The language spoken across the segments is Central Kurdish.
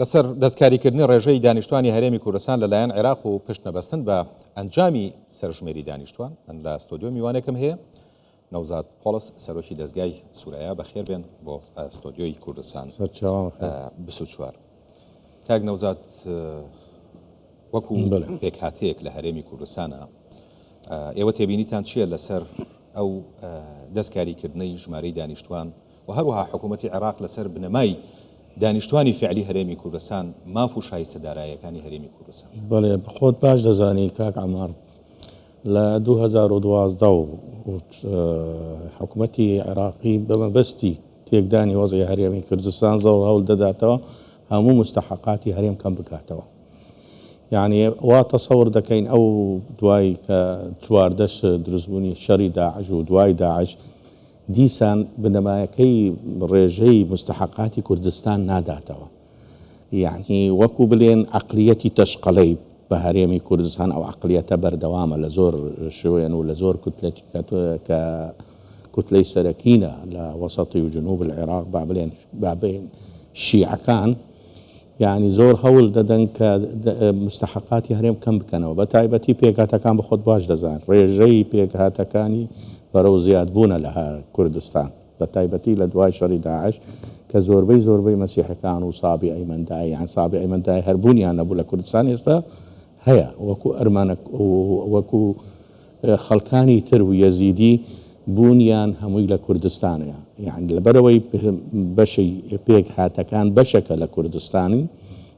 لەسەر دەستکاریکردنی ڕێژەی دانیشتوانی هەرێمی کوردستان لەلایەن عێراق و پشتنەبەستن بە ئەنجامی سەرژمێری دانیشتوان لە ستۆدیۆ میوانێکم هەیە. نەوزاد پۆلس سەرۆکی دەستگای سووریا بەخێر بێن بۆ ستۆدیۆی کوردستان 24. کاک نەوزاد، وەکو پێکهاتەیەک لە هەرێمی کوردستانە، ئێوە تێبینیتان چییە لەسەر ئەو دەستکاریکردنەی ژمارەی دانیشتوان و هەروەها حکوومەتی عێراق لەسەر بنەمای دانیشتوانی فعلی هەرێمی کوردستان ماف و شایستەدارایەکانی هەرێمی کوردستان؟ بەڵێ بخۆت باش دەزانی کاک عەمار، لە 2012 حکوومەتی عێراقی بەمەبەستی تێکدانی وەزعی هەرێمی کوردستان زۆر هەوڵ دەداتەوە هەموو مستحقاتی هەرێم کەم بکاتەوە. یعنی وا تەسەور دەکەین ئەو دوای کە چواردەش دروستبوونی شەڕی داعش و دوای داعش دیسان بنەمایەکەی ڕێژەی مستحقاتی کوردستان ناداتەوە. یعنی وەکو بڵێن عەقلیەتی تەشقەڵەی بە هەرێمی کوردستان ئەو عەقلیەتە بەردەوامە لە زۆر شوێن و لە زۆر کە کوتلەی سەرەکینە لە وەسەطی و جنوب العێراق با بڵێن شیعەکان، یعنی زۆر هەوڵ دەدەن کە مستحقاتی هەرێم کەم بکەنەوە. بە تایبەتی پێکهاتەکان بەخۆت باش دەزان ڕێژەی پێکهاتەکانی بەرەو زیادبوونە لە کوردستان، بە تایبەتی لە دوای شەڕی داعش کە زۆربەی مەسیحەکان و سابی ئەیمەندای، یان سابی ئەیمەندای هەربوونیان نەبوو لە کوردستان، ئێستا هەیە وەکو ئەرمانە وەکو خەڵکانی تر و یەزیدی بوونیان هەمووی لە کوردستانەیە. یعنی لەبەرەوەی بەشی پێکهاتەکان بەشەکە لە کوردستانی،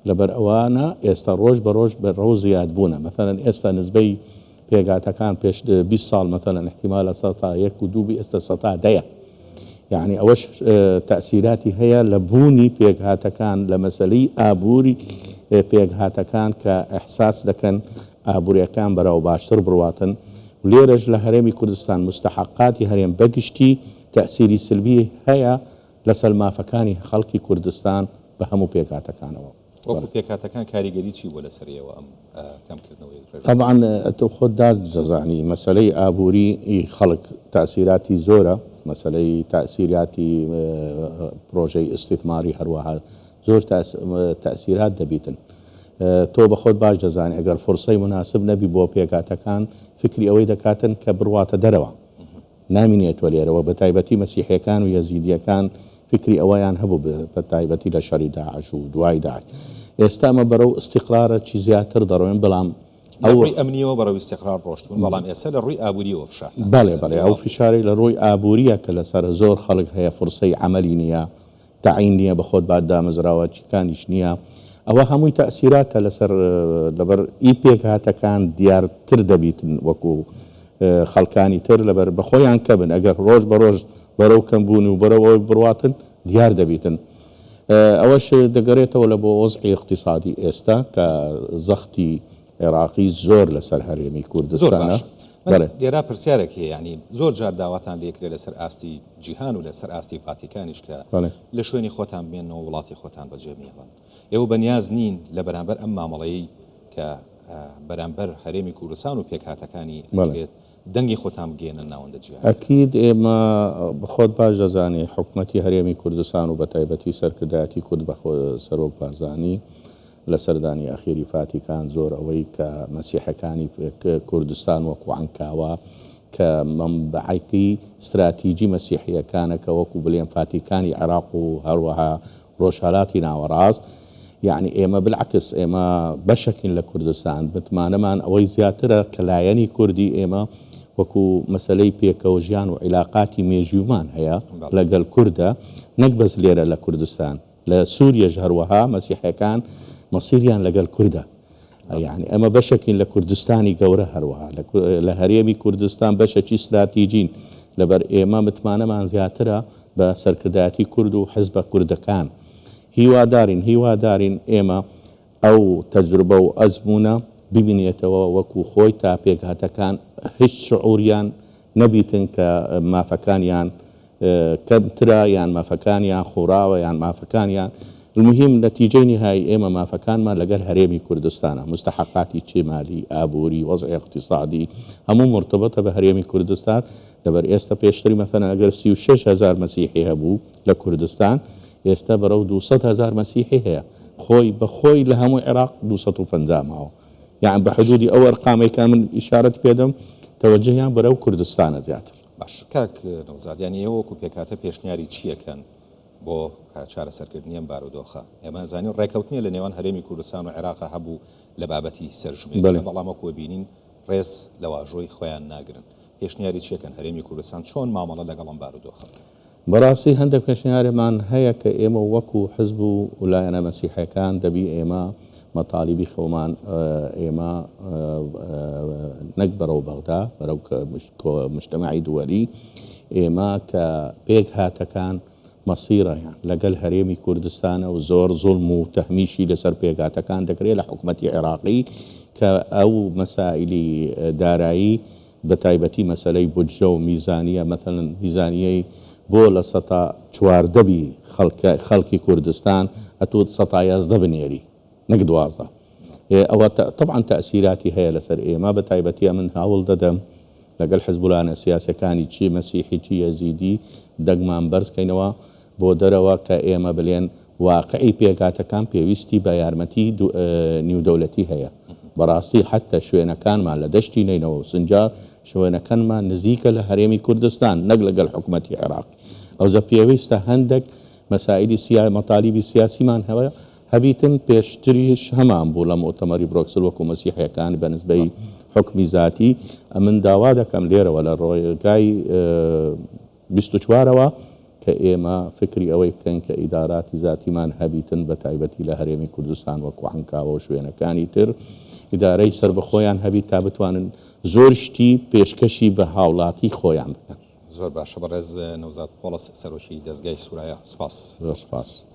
لەبەر ئەوانە ئێستا ڕۆژ بە ڕۆژ بەڕەو زیادبوونە. مەثەڵەن ئێستا نسبەی پێکهاتەکان پێش 20 ساڵ مەثەڵەن احتیمالە 101 و 2 ئێستا 110. یعنی ئەوەش تەأسیراتی هەیە لە بوونی پێکهاتەکان لە مەسەلەی ئابووری پێکهاتەکان کە ئەحساس دەکەن ئابووریەکان بەراو باشتر بڕواتن. لێرەش لە هەرێمی کوردستان مستحقاتی هەرێم بەگشتی تەأسیری سلبی هەیە لەسەر مافەکانی خەڵکی کوردستان بە هەموو پێکهاتەکانەوە. وەکو پێکهاتەکان کاریگەری چی بووە لەسەریەوە ئەم کەمکردنەوەی ڕێژە؟ طبعاً تۆ خۆت دەزانی مەسەلەی ئابووری خەڵک تەأسیراتی زۆرە، مەسەلەی تەأسیراتی پرۆژەی ئیستیثماری هەروەها زۆر تەأسیرات دەبیتن. تۆ بەخۆت باش دەزانی ئەگەر فرسەی مناسب نەبی بۆ پێکهاتەکان فکری ئەوەی دەکاتن کە بڕواتە دەرەوە، نامینێتوە لێرەوە. بە تایبەتی مەسیحیەکان و یەزیدیەکان فکری ئەوەیان هەبوو بە تایبەتی لە شەڕی داعش و دوای داعش. ئێستا ئەمە بەرەو استیقرارە چی زیاتر دەڕۆین، بەڵام ڕووی ئەمنیەوە بەڕەوی استیقرار ڕۆشتون، بەڵام ئێستا لە ڕووی ئابووریەوە فشار. بەڵێ ئەو فشاری لە ڕووی ئابووریە کە لەسەر زۆر خەڵک هەیە، فرسەی عەمەلی نییە، تەعین نییە، بەخۆت باد دامەزراوە چیکانیش نییە. ئەوە هەمووی تەأسیراتە لەسەر لەبەر پێکهاتەکان دیارتر دەبیتن وەکو خەڵکانی تر لەبەر بەخۆیان کەبن. ئەگەر ڕۆژ بە ڕۆژ بەرەو کەمبوون و بەرەوەی بڕواتن دیار دەبیتن. ئەوەش دەگەڕێتەوە لە بۆ وەزعی اقتصادی ئێستا کە زەختی عێراقی زۆر لەسەر هەرێمی کوردستانە. لێرا پرسیارێک هەیە، یعنی زۆر جار داواتان لێکرێت لەسەر ئاستی جیهان و لەسەر ئاستی فاتیکانیش کە لە شوێنی خۆتان بێنەوە وڵاتی خۆتان بەجێمیێڵن. ئێوە بەنیاز نین لە بەرامبەر ئەم مامەڵەیەی کە بەرامبەر هەرێمی کوردستان و پێکهاتەکانی ئەکرێت دەنگی خۆتان بگێنن ناوەندە جیهان؟ ئەکید ئێمە بخۆت باش دەزانی حکوومەتی هەرێمی کوردستان و بە تایبەتی سەرکردایەتی کورد بە سەرۆک بارزانی لە سەردانی ئەخیری فاتیکان زۆر ئەوەی کە مەسیحەکانی کوردستان وەکو عەنکاوە کە مەنبەعەکی استراتیجی مەسیحیەکانە کە وەکو بڵێن فاتیکانی عێراق و هەروەها ڕۆژهەڵاتی ناوەڕاست، یعنی ئێمە بالعکس ئێمە بەشەکین لە کوردستان. بتمانەمان ئەوەی زیاترە کە لایەنی کوردی ئێمە وەکو مەسەلەی پێکەوەژیان و عیلاقاتی مێژومان هەیە لەگەڵ کووردە، نەک بەس لێرە لە کوردستان، لە سووریەش هەروەها مەسیحەکان مەسیریان لەگەڵ کووردە. یعنی ئەمە بەشەکین لە کوردستانی گەورە، هەروەها لە هەرێمی کوردستان بەشێکی استراتیجین. لەبەر ئێمە متمانەمان زیاترە بە سەرکردایەتی کورد و حیزبە کوردەکان. هیوادارین ئێمە ئەو تەجروبە و ئەزمونە ببینێتەوە وەکو خۆی تا پێکهاتەکان هیچ شعوریان نەبیتن کە مافەکانیان کەمترە یان مافەکانیان خوراوە یان مافەکانیان. المهم نەتیجەی نهایی ئێمە مافەکانمان لەگەر هەرێمی کوردستانە، مستحقاتی چێمالی، ئابووری، وەزعی اقتصادی هەموو مرتبطە بە هەرێمی کوردستان. لەبەر ئێستا پێشتری مەثەڵەن ئەگەر 36,000 مەسیحی هەبوو لە کوردستان، ئێستا بەرەو 200,000 مەسیحی هەیە. خۆی بەخۆی لە هەموو عێراق 250 ماوە یان بە حدودی ئەو ئەرقامێکە من ئیشارەت پێدەم تەوەجهیان بەرەو کوردستانە زیاتر. باش کاک نەوزادیانی ئێوەکو پێکاتە پێشنیاری چیەکەن بۆ چارەسەرکردنی ئەم بارودۆخە؟ ئێمە زانین ڕێکەوتنیە لە نێوان هەرێمی کوردستان و عێراق هەبوو لە بابەتی سەرژمێری، بەڵام وەکو بینین ڕێز لە واژۆی خۆیان ناگرن. پێشنیاری چیەکەن هەرێمی کوردستان چۆن مامەڵە لەگەڵ ئەم بارودۆخە؟ بەڕاستی هەندێک پێشنیارێمان هەیە کە ئێمە وەکو حزب و لایەنە مەسیحەکان دەبی ئێمە مەطالیبی خۆمان ئێمە نەک بەرەو بەغدا بەرەو مجتەمەعی دووەری ئێمە کە پێک هاتەکان مەسیرەیان لەگەڵ هەرێمی کوردستانە و زۆر زوڵم و تەهمیشی لەسەر پێکهاتەکان دەکرێت لە حکوومەتی عێراقی کە ئەو مەسائلی دارایی بە تایبەتی مەسەلەی بودجە و میزانیە مەثەڵەن میزانیەی بۆ لە سەتا 14 خەڵکی کوردستان هەتوو 11 بنێری نەک 12 ئەوە طبعا تەئسیراتی هەیە لەسەر ئێمە بە تایبەتی من هاوڵ دەدەم لەگەڵ حزبولانە سیاسەکانی چی مەسیحی چی یەزیدی دەگمان بەرزکەینەوە بۆ دەرەوە کە ئێمە بلێن واقعی پێکاتەکان پێویستی بە یارمەتی نیودەوڵەتی هەیە. بەڕاستی حتى شوێنەکانمان لە دەشتی نینەوە و سنجار شوێنەکانمان نزیکە لە هەرێمی کوردستان نەک لەگەڵ حکوومەتی عێراق. ئەوزە پێویستە هەندێک مەسائلی مەطالیبی سیاسیمان هەوە هەبیتن پێشتریش هەمان بوو لە مؤتەمەری برۆکسل وەکو مەسیحیەکان بە نسبەی حکمی ذاتی. من داوا دەکەم لێرەوە لە ڕۆیگای 24ەوە کە ئێمە فکری ئەوەی بکەین کە ئیداراتی ذاتیمان هەبیتن بە تایبەتی لە هەرێمی کوردستان وەکو عەنکاوە و شوێنەکانی تر ئیدارەی سربەخۆیان هەبی تا بتوانن زۆر شتی پێشکەشی بە هاوڵاتی خۆیان بکەن. زۆر باشە بەڕێز نەوزاد پۆڵس سەرۆکی دەستگای سوورایە. سپاس. زۆر سپاس.